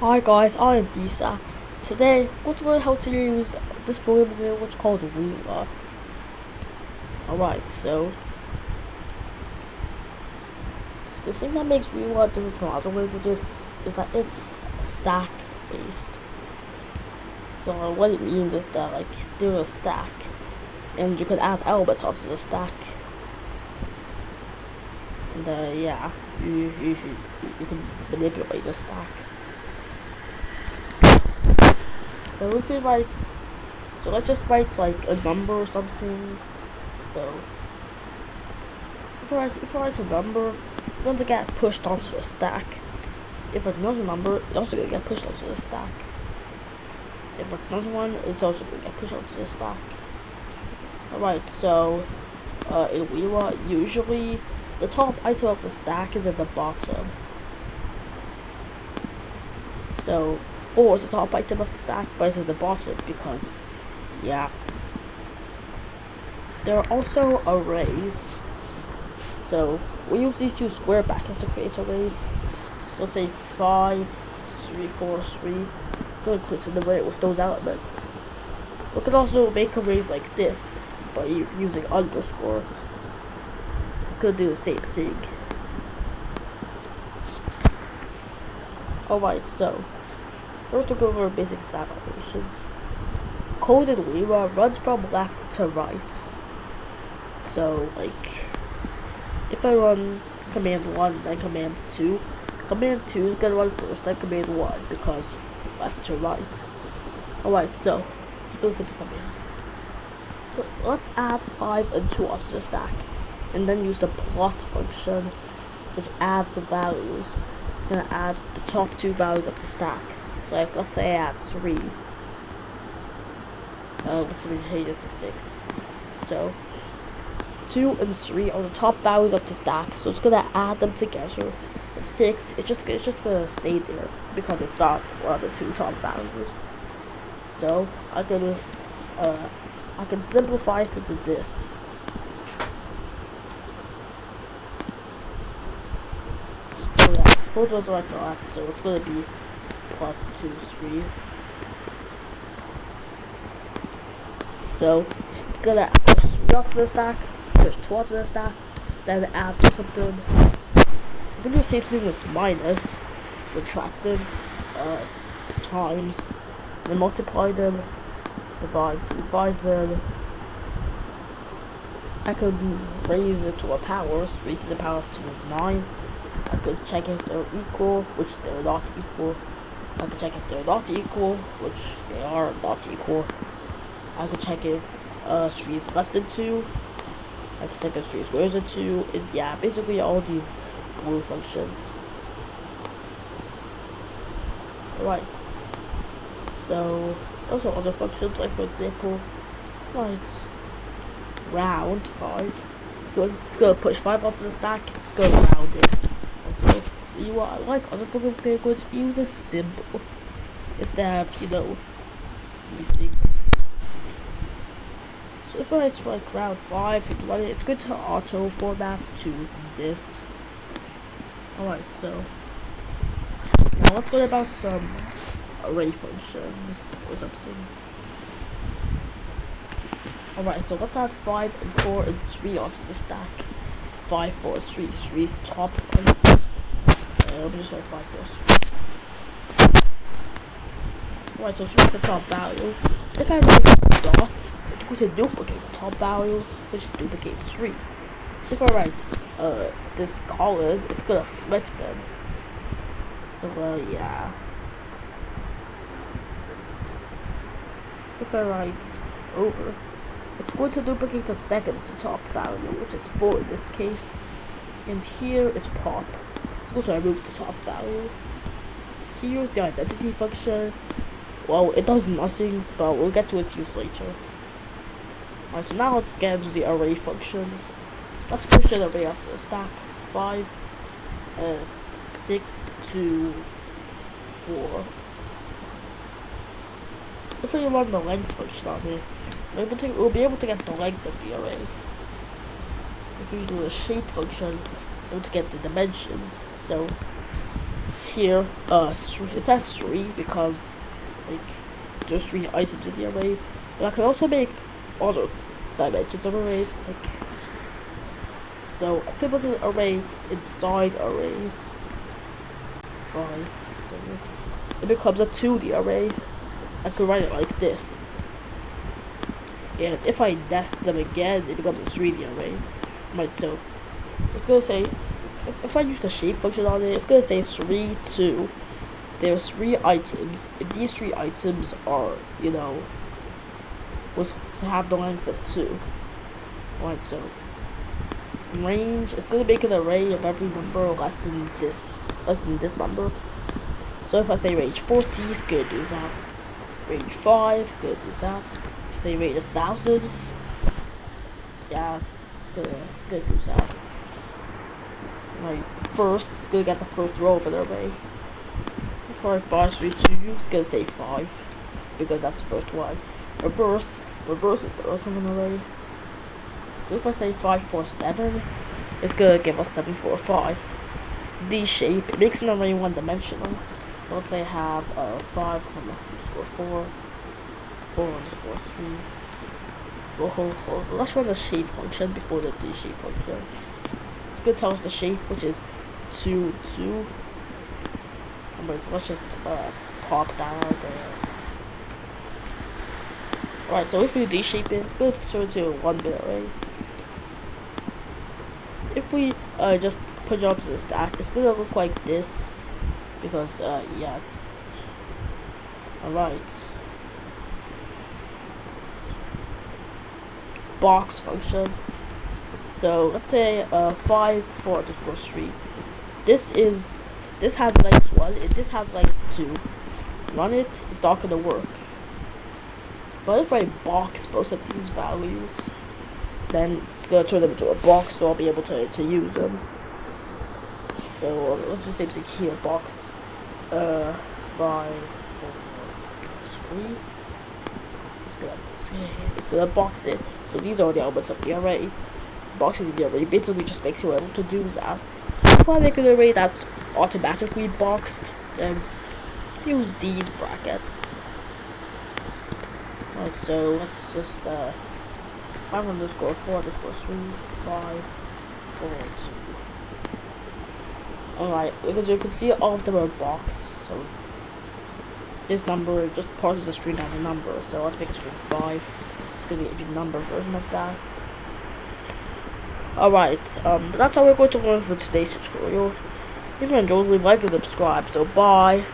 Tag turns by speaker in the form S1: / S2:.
S1: Hi guys, I am Isa. Today, we're going to learn how to use this program here, which is called Uiua. Alright, so the thing that makes Uiua different from other languages is that it's stack based. So what it means is that there's a stack, and you can add elements onto the stack. And yeah, you can manipulate the stack. So if you write, so let's just write like a number or something. So if I write a number, it's going to get pushed onto the stack. If it's another number, it's also going to get pushed onto the stack. If it's another one, it's also going to get pushed onto the stack. Alright, so in Uiua, usually the top item of the stack is at the bottom. So 4 is the top item of the stack, but it's at the bottom because, yeah. There are also arrays. So we use these two square brackets to create arrays. So let's say 5, 3, 4, 3. Go and click to the with those elements. We can also make arrays like this by using underscores. It's gonna do the same thing. Alright, so first we'll go over basic stack operations. Code in Uiua runs from left to right. So if I run command 1 then command 2 is gonna run first, then command 1 because left to right. Alright, so let's do this command. So let's add 5 and 2 onto the stack, and then use the plus function, which adds the values. I'm gonna add the top 2 values of the stack. So let's say I add 3. Let's change this to 6. So 2 and 3 are the top values of the stack, so it's gonna add them together. And 6, it's just gonna stay there because it's not one of the 2 top values. So I can simplify it into this. So yeah, both those right to left, so it's gonna be plus 2, 3. So it's gonna push 3 onto the stack, push 2 onto the stack, then add something. I'm gonna do the same thing as minus, subtracting, times, then multiply them, divide them. I could raise it to a power, so raise to the power of 2 is 9. I could check if they're equal, which they're not equal. I could check if they're not equal, which they are not equal. I could check if 3 is less than 2. I could check if 3 is greater than 2. It's, yeah, basically all these blue functions. Right. So those are other functions, like for example, right, round 5. It's gonna push 5 onto the stack. It's gonna round it. Also, like other programming language, use a symbol instead of these things. So if I write like round 5, it's good to auto formats to this. Alright, so now let's go about some array functions or something. Alright, so let's add 5 and 4 and 3 onto the stack. 5, 4, 3. 3 is the top one. Let me just write 5, 4, 3. Alright, so 3 is the top value. If I write dot, it's going to duplicate the top value, which duplicates 3. If I write this colon, it's gonna flip them. So yeah. If I write over, it's going to duplicate the second to top value, which is 4 in this case. And here is pop. It's going to remove the top value. Here is the identity function. Well, it does nothing, but we'll get to its use later. Alright, so now let's get into the array functions. Let's push an array onto the stack. 5, 6, 2, 4. If we run the length function on here, we'll be able to get the length of the array. If we do a shape function, we'll be able to get the dimensions. So here, it says 3 because like there's 3 items in the array. But I can also make other dimensions of arrays. Like, so I can put an array inside arrays. Fine. So it becomes a 2D array. I could write it like this. And if I nest them again, it becomes a 3D array. Right, so it's gonna say, if I use the shape function on it, it's gonna say 3, 2. There's 3 items. If these 3 items are, you know, have the length of 2. Right, so range, it's gonna make an array of every number less than this number. So if I say range 40, it's gonna do that. Range 5, gonna do that. If I say range 1000, yeah, it's gonna do that. Right, first, it's gonna get the first row of an array. If I 5, 3, 2, it's gonna say 5, because that's the first one. Reverse is the rest of an array. So if I say 5, 4, 7, it's gonna give us 7, 4, 5. The shape, it makes an array one-dimensional. So let's say I have 5, underscore 4, 4, underscore 3. Let's run the shape function before the shape function. It's gonna tell us the shape, which is 2, 2. So let's just pop that out there. Alright, so if we deshape it, it's going to turn into a 1-bit array. If we just put it onto the stack, it's going to look like this. Because, yeah, it's... Alright. Box function. So, let's say 5, 4, underscore 3. This has length 1, and this has length 2. Run it, it's not going to work. But if I box both of these values, then it's going to turn them into a box, so I'll be able to use them. So let's just say here, box 5, 4, 3. It's gonna box it. So these are the elements of the array. Boxing the array basically just makes you able to do that. If I make an array that's automatically boxed, then use these brackets. Right, so let's just 5 underscore 4 underscore 3, 5, 4, 2. Alright, because you can see all of them are boxed. So this number just parses the string as a number. So let's make a string 5. It's gonna be an even number version of that. Alright, that's how we're going to learn for today's tutorial. If you enjoyed, leave a like and subscribe. So bye.